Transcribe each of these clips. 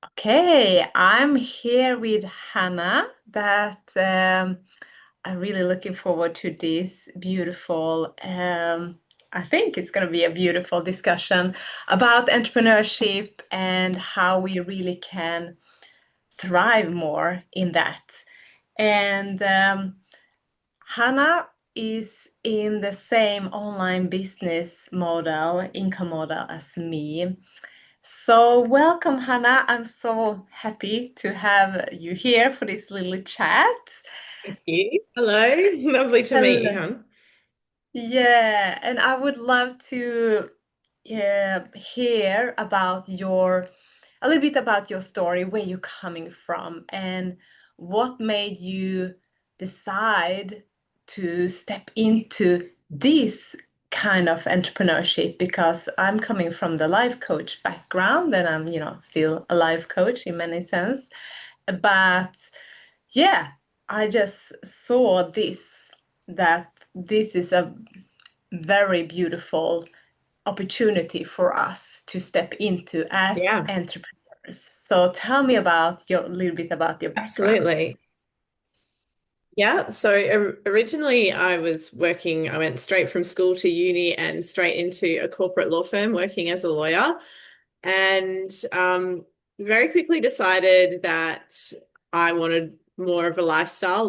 Okay, I'm here with Hannah. I'm really looking forward to this beautiful. I think it's going to be a beautiful discussion about entrepreneurship and how we really can thrive more in that. And Hannah is in the same online business model, income model as me. So, welcome, Hannah. I'm so happy to have you here for this little chat. Thank you. Hello. Lovely to meet you, Hello. hon. Yeah, and I would love to hear about a little bit about your story, where you're coming from, and what made you decide to step into this kind of entrepreneurship. Because I'm coming from the life coach background, and I'm, still a life coach in many sense. But yeah, I just saw that this is a very beautiful opportunity for us to step into as Yeah, entrepreneurs. So tell me about a little bit about your background. absolutely. Yeah, so originally I went straight from school to uni and straight into a corporate law firm working as a lawyer. And very quickly decided that I wanted more of a lifestyle.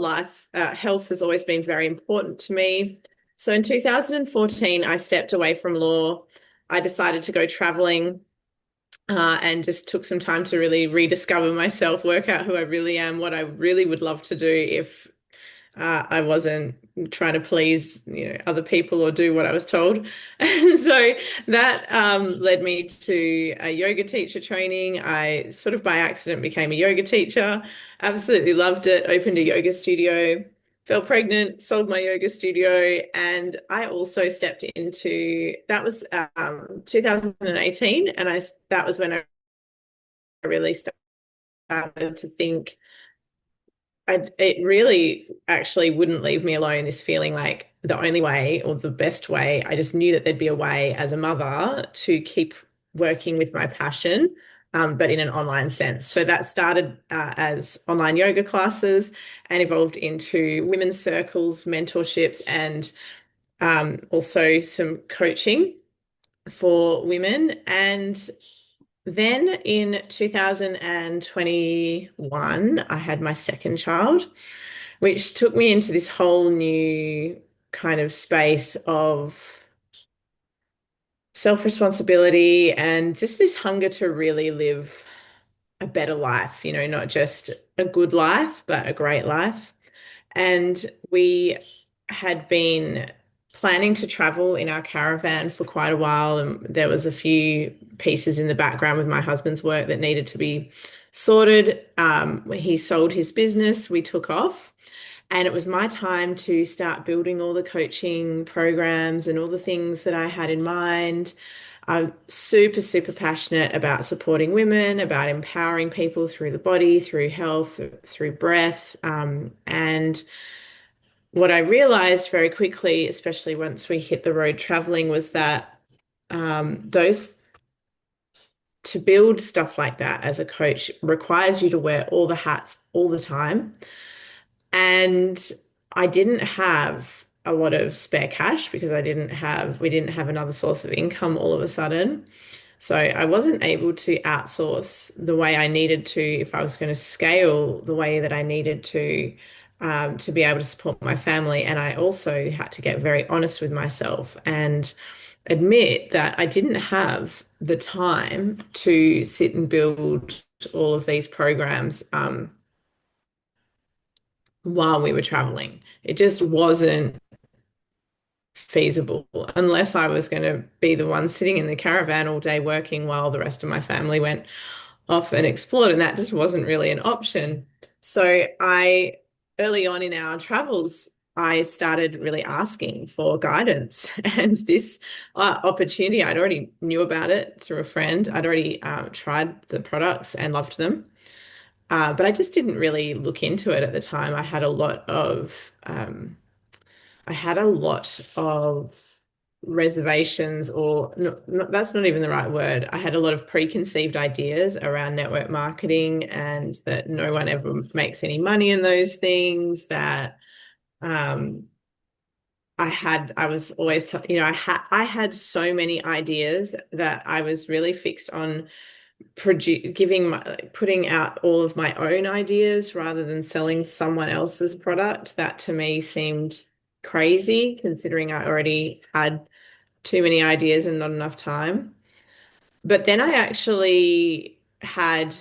Health has always been very important to me. So in 2014, I stepped away from law. I decided to go traveling and just took some time to really rediscover myself, work out who I really am, what I really would love to do if I wasn't trying to please, other people or do what I was told. And so that led me to a yoga teacher training. I sort of by accident became a yoga teacher. Absolutely loved it. Opened a yoga studio. Fell pregnant, sold my yoga studio, and I also stepped into that was 2018, and I that was when I really started to think it really actually wouldn't leave me alone, this feeling like the only way or the best way. I just knew that there'd be a way as a mother to keep working with my passion, but in an online sense. So that started as online yoga classes and evolved into women's circles, mentorships, and also some coaching for women. And then in 2021, I had my second child, which took me into this whole new kind of space of self-responsibility and just this hunger to really live a better life, not just a good life, but a great life. And we had been planning to travel in our caravan for quite a while, and there was a few pieces in the background with my husband's work that needed to be sorted. He sold his business, we took off, and it was my time to start building all the coaching programs and all the things that I had in mind. I'm super, super passionate about supporting women, about empowering people through the body, through health, through breath. And what I realized very quickly, especially once we hit the road traveling, was that those to build stuff like that as a coach requires you to wear all the hats all the time. And I didn't have a lot of spare cash because we didn't have another source of income all of a sudden. So I wasn't able to outsource the way I needed to if I was going to scale the way that I needed to be able to support my family. And I also had to get very honest with myself and admit that I didn't have the time to sit and build all of these programs while we were traveling. It just wasn't feasible unless I was going to be the one sitting in the caravan all day working while the rest of my family went off and explored. And that just wasn't really an option. So early on in our travels, I started really asking for guidance. And this opportunity, I'd already knew about it through a friend. I'd already tried the products and loved them. But I just didn't really look into it at the time. I had a lot of reservations, or that's not even the right word. I had a lot of preconceived ideas around network marketing, and that no one ever makes any money in those things, that um, I was always, I had so many ideas that I was really fixed on putting out all of my own ideas rather than selling someone else's product. That to me seemed crazy, considering I already had too many ideas and not enough time. But then I actually had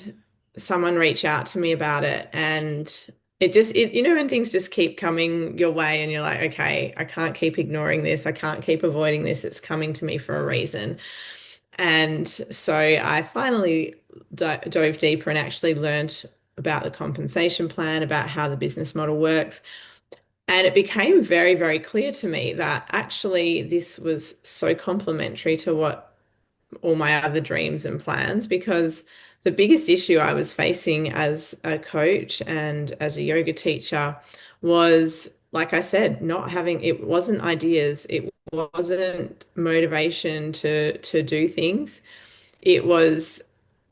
someone reach out to me about it, and when things just keep coming your way and you're like, okay, I can't keep ignoring this. I can't keep avoiding this. It's coming to me for a reason. And so I finally dove deeper and actually learned about the compensation plan, about how the business model works. And it became very, very clear to me that actually this was so complementary to what all my other dreams and plans, because the biggest issue I was facing as a coach and as a yoga teacher was, like I said, not having, it wasn't ideas, it wasn't motivation to do things. It was,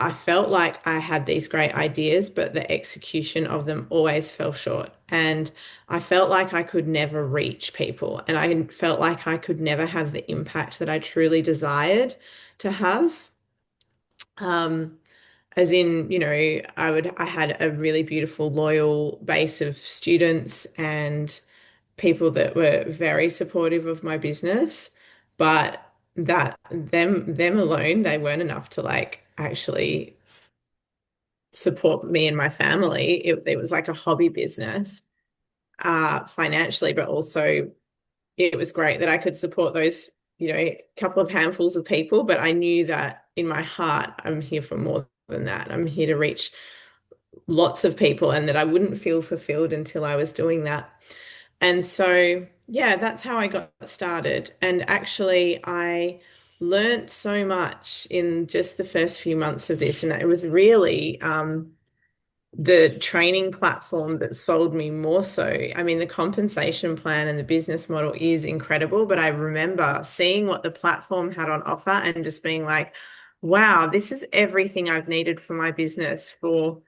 I felt like I had these great ideas, but the execution of them always fell short. And I felt like I could never reach people. And I felt like I could never have the impact that I truly desired to have. Um, as in, I had a really beautiful, loyal base of students and people that were very supportive of my business, but that them alone, they weren't enough to like actually support me and my family. It was like a hobby business, financially, but also it was great that I could support those, couple of handfuls of people. But I knew that in my heart, I'm here for more than that. I'm here to reach lots of people, and that I wouldn't feel fulfilled until I was doing that. And so, yeah, that's how I got started. And actually, I learned so much in just the first few months of this. And it was really the training platform that sold me more so. I mean, the compensation plan and the business model is incredible, but I remember seeing what the platform had on offer and just being like, wow, this is everything I've needed for my business for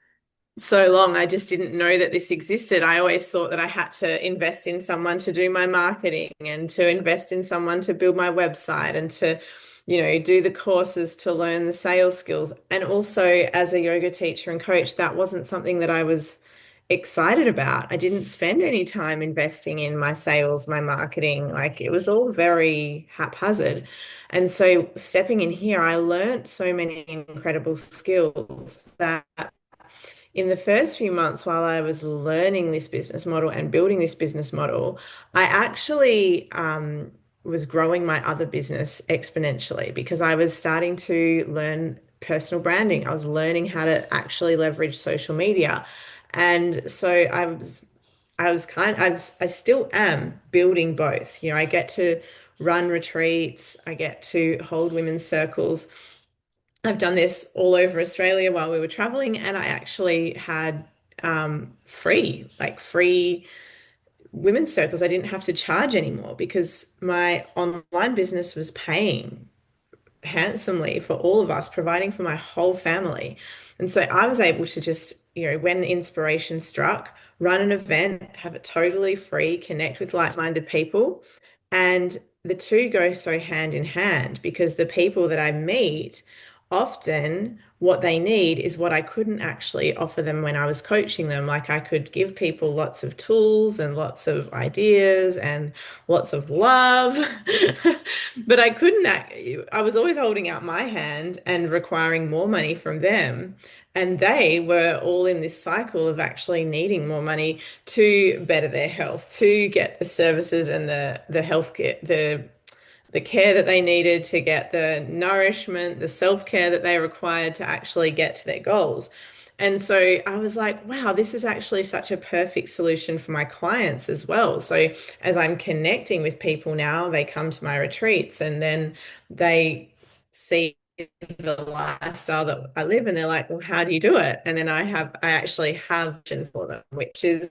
so long. I just didn't know that this existed. I always thought that I had to invest in someone to do my marketing and to invest in someone to build my website and to, do the courses to learn the sales skills. And also, as a yoga teacher and coach, that wasn't something that I was excited about. I didn't spend any time investing in my sales, my marketing. Like it was all very haphazard. And so stepping in here, I learned so many incredible skills that in the first few months while I was learning this business model and building this business model, I actually was growing my other business exponentially, because I was starting to learn personal branding. I was learning how to actually leverage social media. And so I still am building both. I get to run retreats, I get to hold women's circles. I've done this all over Australia while we were traveling, and I actually had free women's circles. I didn't have to charge anymore because my online business was paying handsomely for all of us, providing for my whole family. And so I was able to just, when inspiration struck, run an event, have it totally free, connect with like-minded people. And the two go so hand in hand, because the people that I meet, often what they need is what I couldn't actually offer them when I was coaching them. Like I could give people lots of tools and lots of ideas and lots of love, but I couldn't act, I was always holding out my hand and requiring more money from them. And they were all in this cycle of actually needing more money to better their health, to get the services and the healthcare, the care that they needed, to get the nourishment, the self-care that they required to actually get to their goals. And so I was like, wow, this is actually such a perfect solution for my clients as well. So as I'm connecting with people now, they come to my retreats and then they see the lifestyle that I live and they're like, well, how do you do it? And then I actually have vision for them, which is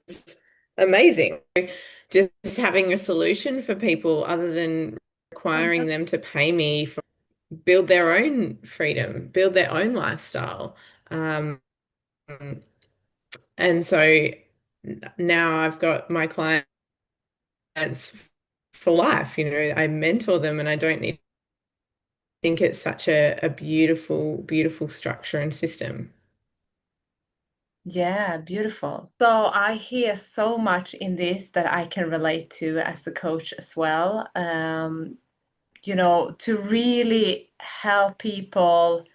amazing. Just having a solution for people other than Oh, requiring that's them to pay me for build their own freedom, build their own lifestyle. Um, and so now I've got my clients for life. I mentor them and I don't need think it's such a beautiful, beautiful structure and system. yeah, beautiful. So I hear so much in this that I can relate to as a coach as well. To really help people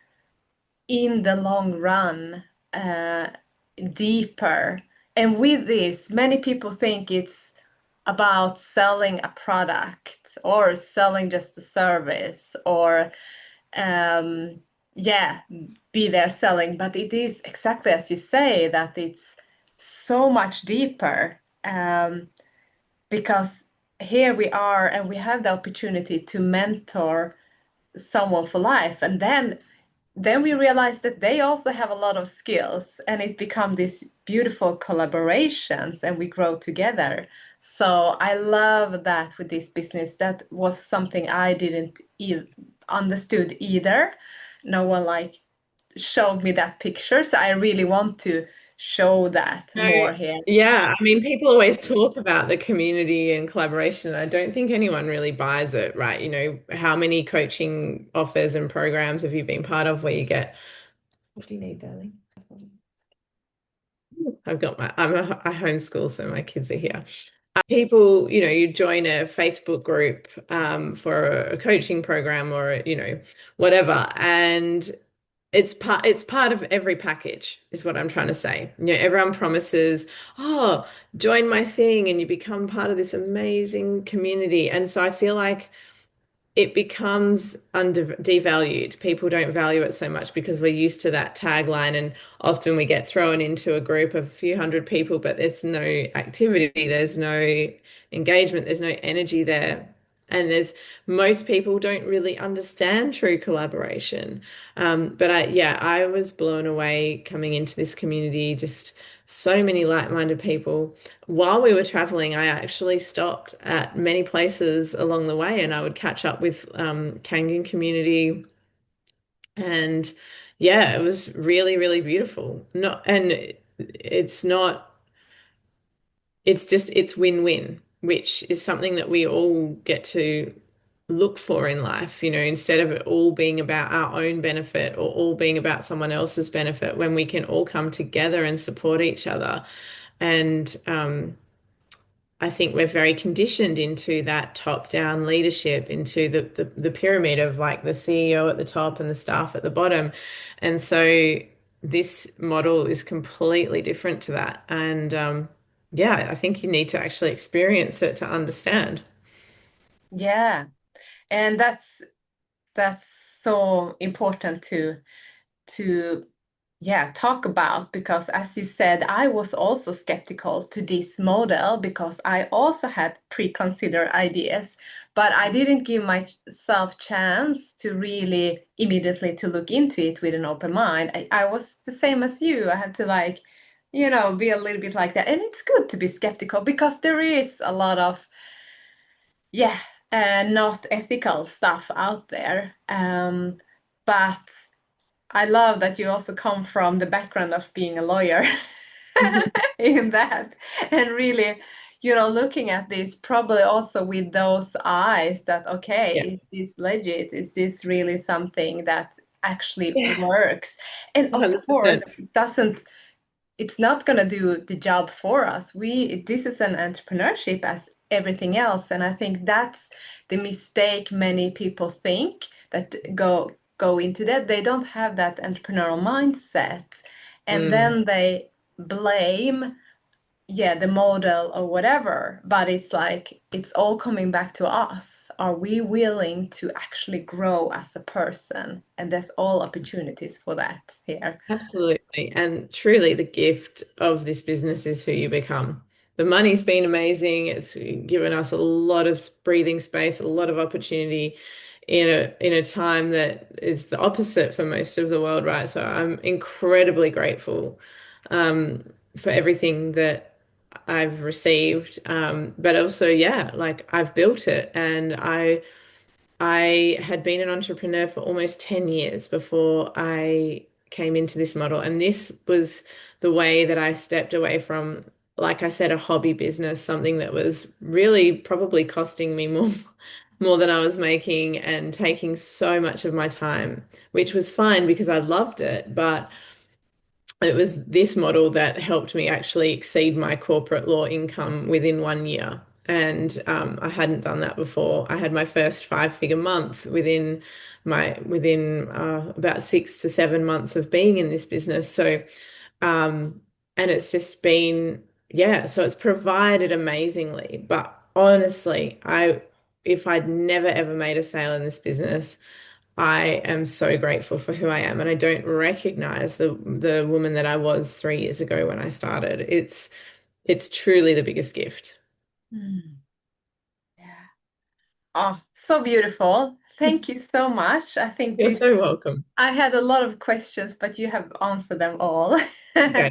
in the long run, uh, deeper. And with this, many people think it's about selling a product or selling just a service or um, yeah, be there selling. But it is exactly as you say that it's so much deeper because here we are and we have the opportunity to mentor someone for life, and then we realize that they also have a lot of skills and it become these beautiful collaborations and we grow together. So I love that with this business. That was something I didn't understood either. No one like showed me that picture, so I really want to show that No, more here. yeah, I mean, people always talk about the community and collaboration, and I don't think anyone really buys it, right? How many coaching offers and programs have you been part of where you get, what do you need, darling? I homeschool, so my kids are here. People, you join a Facebook group for a coaching program or, whatever, and it's part of every package is what I'm trying to say. Everyone promises, oh, join my thing and you become part of this amazing community. And so I feel like it becomes devalued. People don't value it so much because we're used to that tagline, and often we get thrown into a group of a few hundred people, but there's no activity, there's no engagement, there's no energy there. And most people don't really understand true collaboration. But I was blown away coming into this community, just so many like-minded people. While we were traveling, I actually stopped at many places along the way and I would catch up with Kangan community. And yeah, it was really, really beautiful. It's win-win, which is something that we all get to look for in life, instead of it all being about our own benefit or all being about someone else's benefit, when we can all come together and support each other. And I think we're very conditioned into that top-down leadership, into the pyramid of like the CEO at the top and the staff at the bottom. And so this model is completely different to that. And yeah, I think you need to actually experience it to understand. Yeah, and that's so important to yeah, talk about, because as you said, I was also skeptical to this model because I also had preconsidered ideas, but I didn't give myself chance to really immediately to look into it with an open mind. I was the same as you. I had to be a little bit like that. And it's good to be skeptical because there is a lot of yeah, not ethical stuff out there. But I love that you also come from the background of being a lawyer in that, and really, looking at this probably also with those eyes that, okay, Yeah. is this legit? Is this really something that actually Yeah, works? And of course, 100%. it's not going to do the job for us. This is an entrepreneurship as everything else, and I think that's the mistake many people think that go into that. They don't have that entrepreneurial mindset, and Mm. then they blame the model or whatever, but it's like it's all coming back to us. Are we willing to actually grow as a person? And there's all opportunities for that here. Absolutely. And truly, the gift of this business is who you become. The money's been amazing. It's given us a lot of breathing space, a lot of opportunity in a time that is the opposite for most of the world, right? So I'm incredibly grateful for everything that I've received. But also, yeah, like I've built it and I I had been an entrepreneur for almost 10 years before I came into this model. And this was the way that I stepped away from, like I said, a hobby business, something that was really probably costing me more, more than I was making and taking so much of my time, which was fine because I loved it. But it was this model that helped me actually exceed my corporate law income within 1 year. And I hadn't done that before. I had my first five-figure month within about 6 to 7 months of being in this business. So and it's just been, yeah, so it's provided amazingly. But honestly, if I'd never ever made a sale in this business, I am so grateful for who I am, and I don't recognize the woman that I was 3 years ago when I started. It's truly the biggest gift. Mm, yeah. Oh, so beautiful. Thank you so much. I think You're this, so welcome. I had a lot of questions, but you have answered them all. Okay.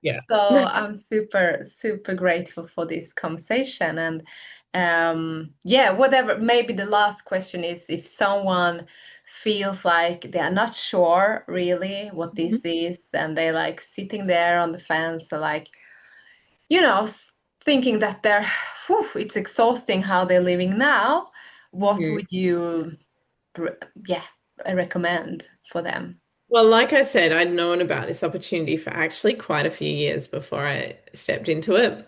Yeah. So I'm super, super grateful for this conversation. And yeah, whatever, maybe the last question is if someone feels like they are not sure really what this is, and they like sitting there on the fence, so like, you know, thinking that they're, whew, it's exhausting how they're living now, what Mhm. would you, yeah, recommend for them? Well, like I said, I'd known about this opportunity for actually quite a few years before I stepped into it.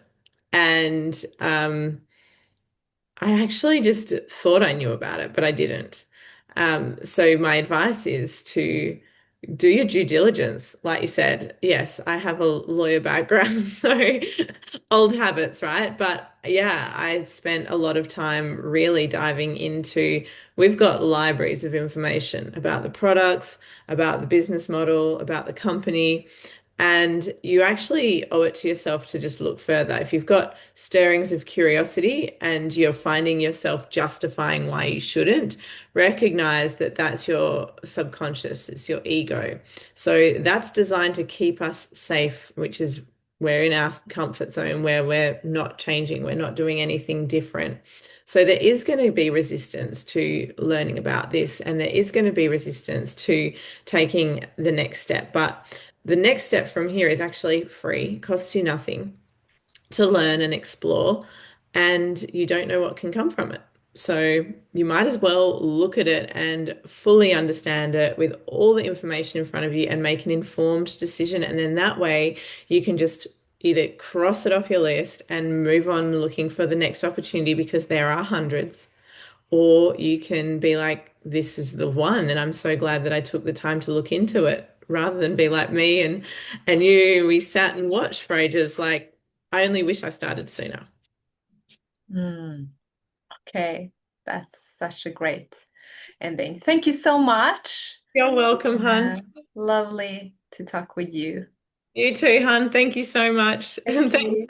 And I actually just thought I knew about it, but I didn't. So my advice is to do your due diligence. Like you said, yes, I have a lawyer background, so old habits, right? But yeah, I spent a lot of time really diving into, we've got libraries of information about the products, about the business model, about the company. And you actually owe it to yourself to just look further. If you've got stirrings of curiosity and you're finding yourself justifying why you shouldn't, recognize that that's your subconscious, it's your ego. So that's designed to keep us safe, which is we're in our comfort zone where we're not changing, we're not doing anything different. So there is going to be resistance to learning about this, and there is going to be resistance to taking the next step. But the next step from here is actually free, costs you nothing to learn and explore, and you don't know what can come from it. So you might as well look at it and fully understand it with all the information in front of you and make an informed decision. And then that way you can just either cross it off your list and move on looking for the next opportunity because there are hundreds, or you can be like, this is the one, and I'm so glad that I took the time to look into it rather than be like me and you, we sat and watched for ages. Like, I only wish I started sooner. Mm, okay, that's such a great ending. Thank you so much. You're welcome, Yeah, hun. lovely to talk with you. You too, hun. Thank you so much. Thank And thanks you.